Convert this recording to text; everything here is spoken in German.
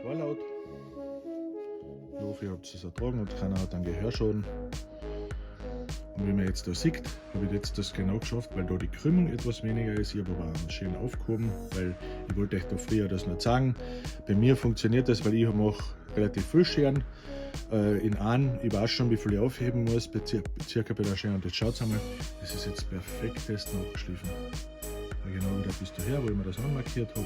war laut. Ich hoffe, ihr habt es ertragen und keiner hat einen Gehörschaden. Und wie man jetzt da sieht, habe ich jetzt das genau geschafft, weil da die Krümmung etwas weniger ist. Ich habe aber auch schön aufgehoben, weil ich wollte euch da früher das noch zeigen. Bei mir funktioniert das, weil ich mache relativ viel Scheren in einem. Ich weiß schon, wie viel ich aufheben muss, circa bei der Schere. Und jetzt schaut einmal, das ist jetzt perfektes Nachschliffen. Genau wieder bis daher, wo ich mir das anmarkiert habe.